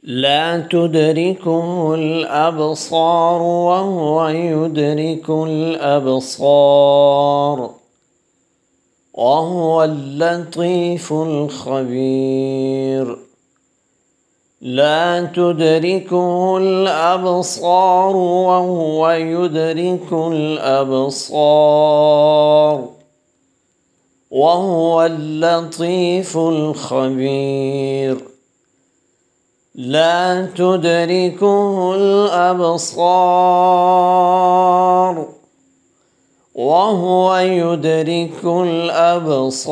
لا تدركه الأبصار وهو يدرك الأبصار وهو اللطيف الخبير. لا تدركه الأبصار وهو يدرك الأبصار وهو اللطيف الخبير. لا تدركه الأبصار وهو يدرك الأبصار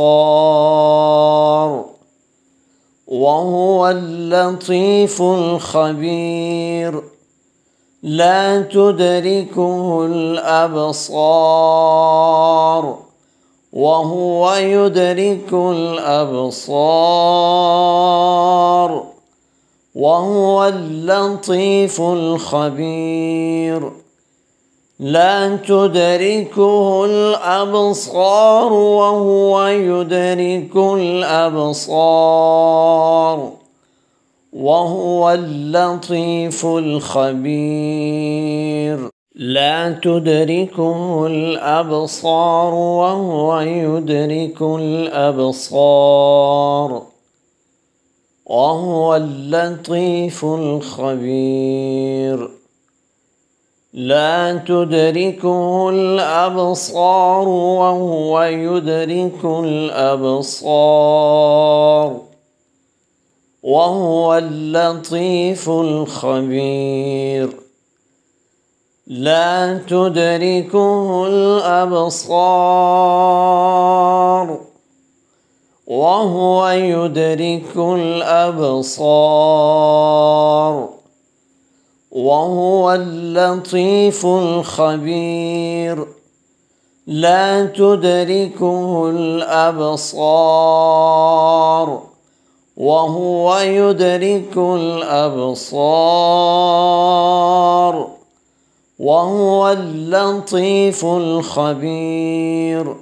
وهو اللطيف الخبير. لا تدركه الأبصار وهو يدرك الأبصار وهو اللطيف الخبير. لا تدركه الأبصار وهو يدرك الأبصار وهو اللطيف الخبير. لا تدركه الأبصار وهو يدرك الأبصار وهو اللطيف الخبير. لا تدركه الأبصار وهو يدرك الأبصار وهو اللطيف الخبير. لا تدركه الأبصار وهو يدرك الأبصار وهو اللطيف الخبير. لا تدركه الأبصار وهو يدرك الأبصار وهو اللطيف الخبير.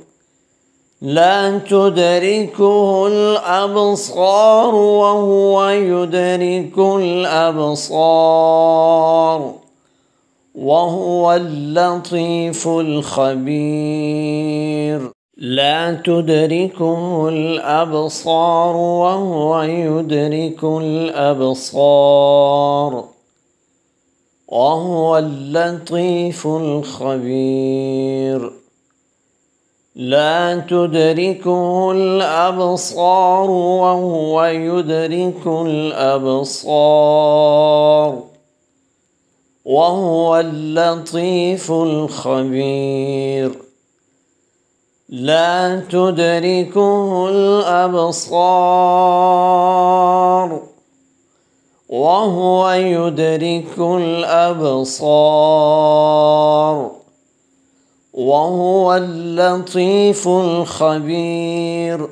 لا تدركه الأبصار وهو يدرك الأبصار وهو اللطيف الخبير. لا تدركه الأبصار وهو يدرك الأبصار وهو اللطيف الخبير. لا تدركه الأبصار وهو يدرك الأبصار وهو اللطيف الخبير. لا تدركه الأبصار وهو يدرك الأبصار وهو اللطيف الخبير.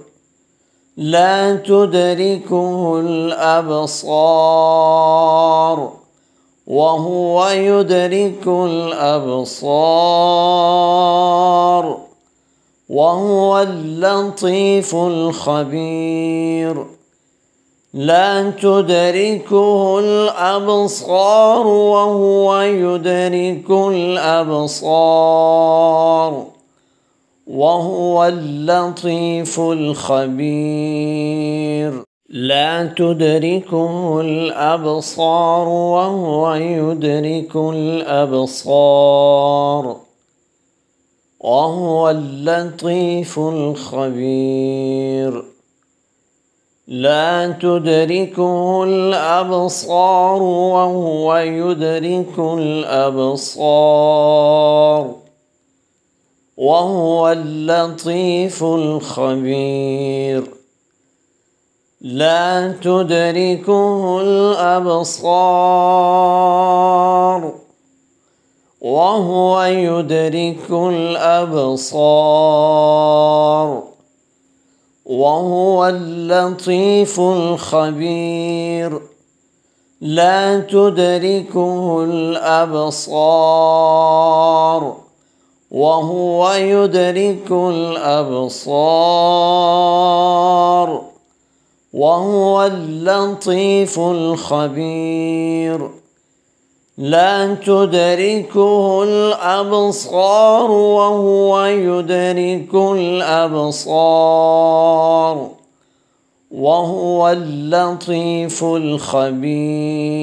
لا تدركه الأبصار وهو يدرك الأبصار وهو اللطيف الخبير. لا تدركه الأبصار وهو يدرك الأبصار وهو اللطيف الخبير. لا تدركه الأبصار وهو يدرك الأبصار وهو اللطيف الخبير. لا تدركه الأبصار وهو يدرك الأبصار وهو اللطيف الخبير. لا تدركه الأبصار وهو يدرك الأبصار وهو اللطيف الخبير. لا تدركه الأبصار وهو يدرك الأبصار وهو اللطيف الخبير لا تدركه الأبصار وهو يدرك الأبصار وهو اللطيف الخبير.